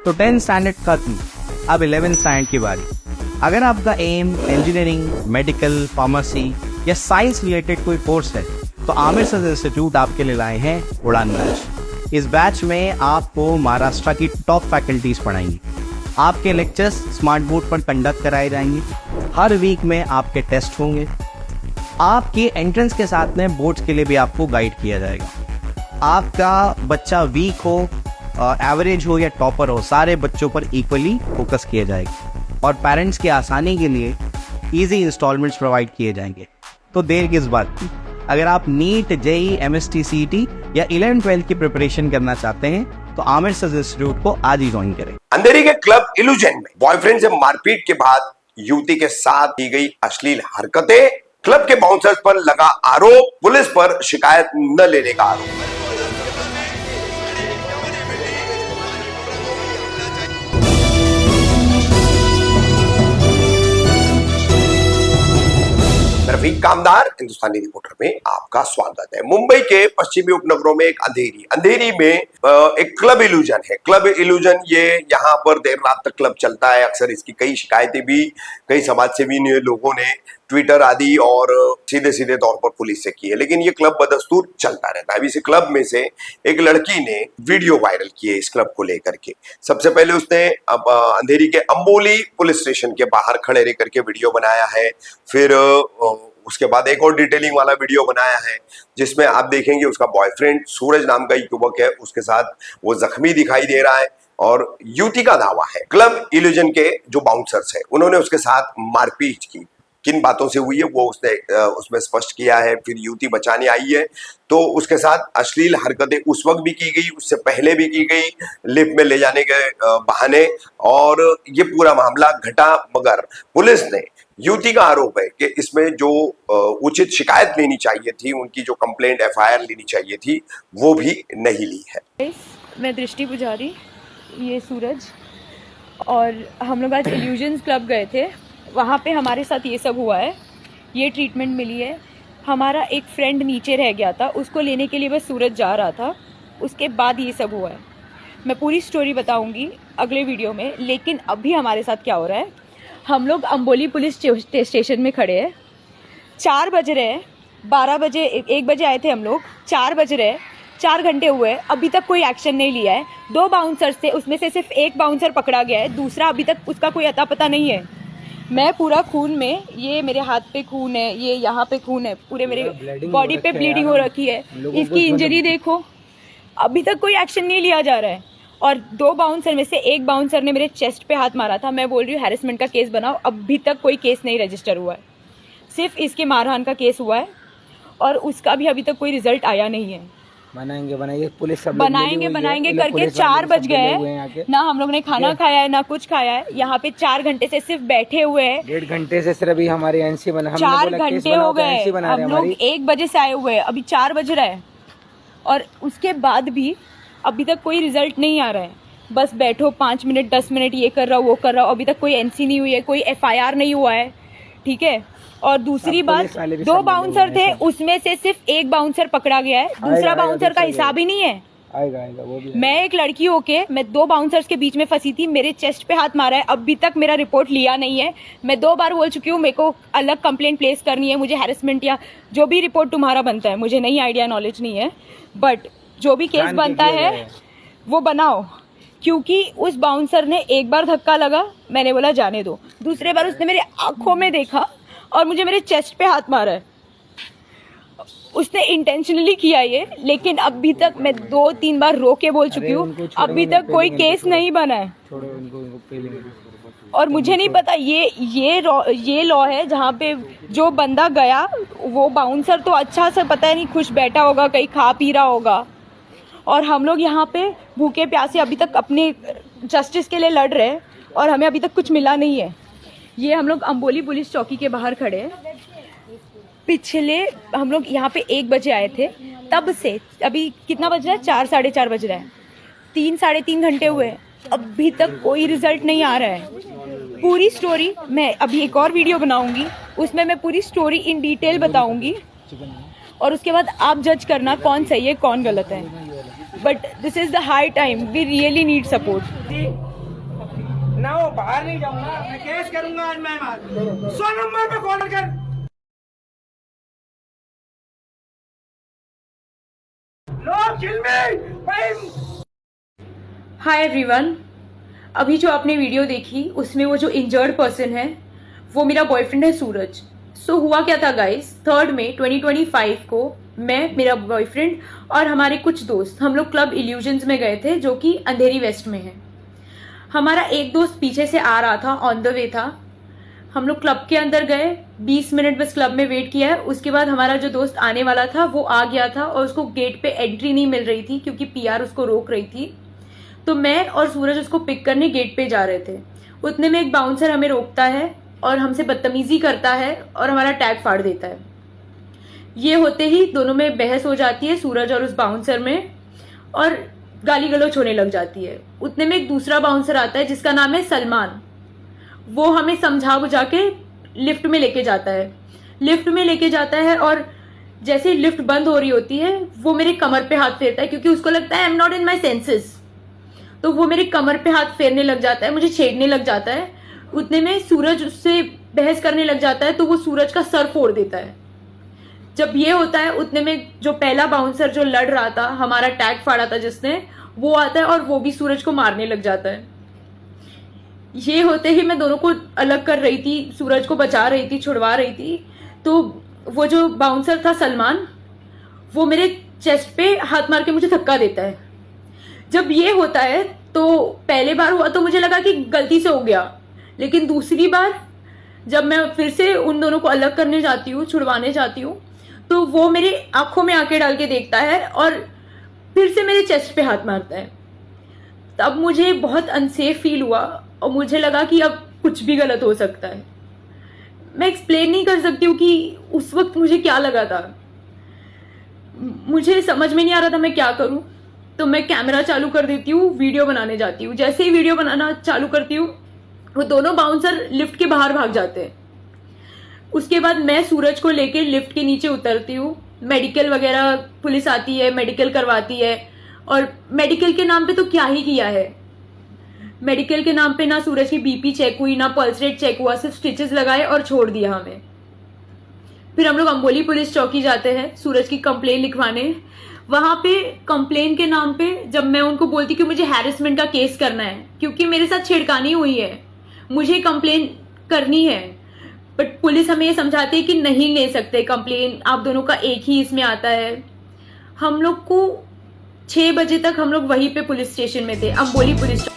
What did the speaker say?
तो 10th standard खत्म, अब 11th स्टैंडर्ड की बारी। अगर आपका एम इंजीनियरिंग, मेडिकल, फार्मेसी या साइंस रिलेटेड कोई कोर्स है तो आमिर सर इंस्टीट्यूट आपके लिए लाए हैं उड़ान बैच। इस बैच में आपको महाराष्ट्र की टॉप फैकल्टीज पढ़ाएंगी। आपके लेक्चर्स स्मार्ट बोर्ड पर कंडक्ट कराए जाएंगे। हर वीक में आपके टेस्ट होंगे। आपके एंट्रेंस के साथ में बोर्ड्स के लिए भी आपको गाइड किया जाएगा। आपका बच्चा वीक हो, एवरेज हो या टॉपर हो, सारे बच्चों पर इक्वली फोकस किया जाएगा और पेरेंट्स की आसानी के लिए इजी इंस्टॉलमेंट्स प्रोवाइड किए जाएंगे। तो देर किस बात की, अगर आप नीट, जेई, एमएसटी, सीईटी या 11-12 की प्रिपरेशन करना चाहते हैं तो आमिर सर इंस्टीट्यूट को आज ही ज्वाइन करें। अंधेरी के क्लब इल्यूजन में बॉयफ्रेंड से मारपीट के बाद युवती के साथ की गई अश्लील हरकतें, क्लब के बाउंसर्स पर लगा आरोप, पुलिस पर शिकायत न लेने का आरोप। रफीक कामदार हिंदुस्तानी रिपोर्टर में आपका स्वागत है। मुंबई के पश्चिमी उपनगरों में एक अंधेरी में एक क्लब इल्यूजन है। क्लब इल्यूजन ये यहाँ पर देर रात तक क्लब चलता है। अक्सर इसकी कई शिकायतें भी कई समाज सेवी लोगों ने ट्विटर आदि और सीधे तौर पर पुलिस से की है, लेकिन ये क्लब बदस्तूर चलता रहता है। अभी इस क्लब में से एक लड़की ने वीडियो वायरल किए इस क्लब को लेकर के। सबसे पहले उसने अंधेरी के अंबोली पुलिस स्टेशन के बाहर खड़े रह करके वीडियो बनाया है। फिर उसके बाद एक और डिटेलिंग वाला वीडियो बनाया है जिसमें आप देखेंगे उसका बॉयफ्रेंड सूरज नाम का युवक है, उसके साथ वो जख्मी दिखाई दे रहा है और युवती का दावा है क्लब इल्यूजन के जो बाउंसर्स है उन्होंने उसके साथ मारपीट की। किन बातों से हुई है वो उसने उसमें स्पष्ट किया है। फिर युवती बचाने आई है तो उसके साथ अश्लील हरकतें उस वक्त भी की गई, उससे पहले भी की गई, लिफ्ट में ले जाने के बहाने, और ये पूरा मामला घटा। मगर पुलिस ने, युवती का आरोप है कि इसमें जो उचित शिकायत लेनी चाहिए थी, उनकी जो कंप्लेंट एफआईआर लेनी चाहिए थी, वो भी नहीं ली है। मैं दृष्टि पुजारी, ये सूरज, और हम लोग आज इल्यूजन क्लब गए थे। वहाँ पे हमारे साथ ये सब हुआ है, ये ट्रीटमेंट मिली है। हमारा एक फ्रेंड नीचे रह गया था, उसको लेने के लिए बस सूरज जा रहा था, उसके बाद ये सब हुआ है। मैं पूरी स्टोरी बताऊंगी अगले वीडियो में, लेकिन अभी हमारे साथ क्या हो रहा है। हम लोग अंबोली पुलिस स्टेशन में खड़े हैं, 4 बज रहे हैं, 12 बजे 1 बजे आए थे हम लोग, 4 बज रहे हैं, 4 घंटे हुए, अभी तक कोई एक्शन नहीं लिया है। 2 बाउंसर्स थे, उसमें से सिर्फ एक बाउंसर पकड़ा गया है, दूसरा अभी तक उसका कोई अता पता नहीं है। मैं पूरा खून में, ये मेरे हाथ पे खून है, ये यहाँ पे खून है, पूरे मेरे बॉडी पे ब्लीडिंग हो रखी है। इसकी इंजरी देखो, अभी तक कोई एक्शन नहीं लिया जा रहा है। और 2 बाउंसर में से एक बाउंसर ने मेरे चेस्ट पे हाथ मारा था। मैं बोल रही हूँ हैरेसमेंट का केस बनाओ, अभी तक कोई केस नहीं रजिस्टर हुआ है। सिर्फ इसके मारहान का केस हुआ है और उसका भी अभी तक कोई रिजल्ट आया नहीं है। बनाएंगे पुलिस सब बनाएंगे करके 4 बज गए ना, हम लोग ने खाना खाया है ना कुछ खाया है। यहाँ पे 4 घंटे से सिर्फ बैठे हुए हैं। 1.5 घंटे से सिर्फ हमारी एनसी बना, 4 घंटे हो गए, हम लोग 1 बजे से आए हुए हैं, अभी 4 बज रहा है और उसके बाद भी अभी तक कोई रिजल्ट नहीं आ रहा है। बस बैठो 5 मिनट 10 मिनट, ये कर रहा हूँ वो कर रहा हूँ, अभी तक कोई एनसी नहीं हुई है, कोई एफआईआर नहीं हुआ है। ठीक है, और दूसरी बात, 2 बाउंसर थे, उसमें से सिर्फ एक बाउंसर पकड़ा गया है, दूसरा बाउंसर का हिसाब ही नहीं है। आएगा वो भी। मैं एक लड़की होके मैं 2 बाउंसर्स के बीच में फंसी थी, मेरे चेस्ट पे हाथ मारा है, अभी तक मेरा रिपोर्ट लिया नहीं है। मैं 2 बार बोल चुकी हूँ मेरे को अलग कंप्लेंट प्लेस करनी है, मुझे हैरेसमेंट या जो भी रिपोर्ट तुम्हारा बनता है, मुझे नहीं आइडिया नॉलेज नहीं है, बट जो भी केस बनता है वो बनाओ। क्योंकि उस बाउंसर ने एक बार धक्का लगा, मैंने बोला जाने दो, दूसरे बार उसने मेरे आंखों में देखा और मुझे मेरे चेस्ट पे हाथ मारा है। उसने इंटेंशनली किया ये, लेकिन अभी तक मैं 2-3 बार रो के बोल चुकी हूँ, अभी तक कोई केस नहीं बना है। और मुझे नहीं पता ये लॉ है जहाँ पे जो बंदा गया वो बाउंसर तो अच्छा से पता नहीं खुश बैठा होगा, कहीं खा पी रहा होगा, और हम लोग यहाँ पे भूखे प्यासे अभी तक अपने जस्टिस के लिए लड़ रहे हैं और हमें अभी तक कुछ मिला नहीं है। ये हम लोग अंबोली पुलिस चौकी के बाहर खड़े हैं। पिछले हम लोग यहाँ पे 1 बजे आए थे, तब से अभी कितना बज रहा है, 4 साढ़े 4 बज रहा है, 3 साढ़े 3 घंटे हुए, अभी तक कोई रिजल्ट नहीं आ रहा है। पूरी स्टोरी मैं अभी एक और वीडियो बनाऊंगी, उसमें मैं पूरी स्टोरी इन डिटेल बताऊंगी और उसके बाद आप जज करना कौन सही है कौन गलत है। But this is the high time, we really need support. ना वो बाहर नहीं जाऊंगा, मैं केस करूंगा आज। मैं 100 नंबर पे कॉल कर। लो किल मी। हाय एवरीवन, अभी जो आपने वीडियो देखी उसमें वो जो इंजर्ड पर्सन है वो मेरा बॉयफ्रेंड है सूरज। सो हुआ क्या था गाइस, 3 मई 2025 को मैं, मेरा बॉयफ्रेंड और हमारे कुछ दोस्त हम लोग क्लब इल्यूजन्स में गए थे जो कि अंधेरी वेस्ट में है। हमारा एक दोस्त पीछे से आ रहा था, ऑन द वे था। हम लोग क्लब के अंदर गए, 20 मिनट बस क्लब में वेट किया है। उसके बाद हमारा जो दोस्त आने वाला था वो आ गया था और उसको गेट पे एंट्री नहीं मिल रही थी क्योंकि पीआर उसको रोक रही थी। तो मैं और सूरज उसको पिक करने गेट पे जा रहे थे। उतने में एक बाउंसर हमें रोकता है और हमसे बदतमीजी करता है और हमारा टैग फाड़ देता है। ये होते ही दोनों में बहस हो जाती है, सूरज और उस बाउंसर में, और गाली गलौज होने लग जाती है। उतने में एक दूसरा बाउंसर आता है जिसका नाम है सलमान। वो हमें समझा बुझा के लिफ्ट में लेके जाता है और जैसे ही लिफ्ट बंद हो रही होती है वो मेरे कमर पे हाथ फेरता है क्योंकि उसको लगता है I am not in my senses. तो वो मेरे कमर पे हाथ फेरने लग जाता है, मुझे छेड़ने लग जाता है। उतने में सूरज उससे बहस करने लग जाता है तो वो सूरज का सर फोड़ देता है। जब ये होता है उतने में जो पहला बाउंसर जो लड़ रहा था, हमारा टैग फाड़ा था जिसने, वो आता है और वो भी सूरज को मारने लग जाता है। ये होते ही मैं दोनों को अलग कर रही थी, सूरज को बचा रही थी, छुड़वा रही थी। तो वो जो बाउंसर था सलमान, वो मेरे चेस्ट पे हाथ मार के मुझे धक्का देता है। जब ये होता है तो पहले बार हुआ तो मुझे लगा कि गलती से हो गया, लेकिन दूसरी बार जब मैं फिर से उन दोनों को अलग करने जाती हूँ, छुड़वाने जाती हूँ, तो वो मेरे आंखों में आंखें डाल के देखता है और फिर से मेरे चेस्ट पे हाथ मारता है। तब मुझे बहुत अनसेफ फील हुआ और मुझे लगा कि अब कुछ भी गलत हो सकता है। मैं एक्सप्लेन नहीं कर सकती हूँ कि उस वक्त मुझे क्या लगा था। मुझे समझ में नहीं आ रहा था मैं क्या करूं। तो मैं कैमरा चालू कर देती हूँ, वीडियो बनाने जाती हूँ। जैसे ही वीडियो बनाना चालू करती हूँ वो दोनों बाउंसर लिफ्ट के बाहर भाग जाते हैं। उसके बाद मैं सूरज को लेके लिफ्ट के नीचे उतरती हूँ। मेडिकल वगैरह पुलिस आती है, मेडिकल करवाती है, और मेडिकल के नाम पे तो क्या ही किया है। मेडिकल के नाम पे ना सूरज की बीपी चेक हुई, ना पल्स रेट चेक हुआ, सिर्फ स्टिचेस लगाए और छोड़ दिया हमें। फिर हम लोग अम्बोली पुलिस चौकी जाते हैं सूरज की कंप्लेन लिखवाने। वहां पे कंप्लेन के नाम पे जब मैं उनको बोलती कि मुझे हैरेसमेंट का केस करना है क्योंकि मेरे साथ छेड़खानी हुई है, मुझे कंप्लेन करनी है, बट पुलिस हमें ये समझाती है कि नहीं ले सकते कंप्लेन, आप दोनों का एक ही इसमें आता है। हम लोग को 6 बजे तक हम लोग वहीं पे पुलिस स्टेशन में थे, अम्बोली पुलिस।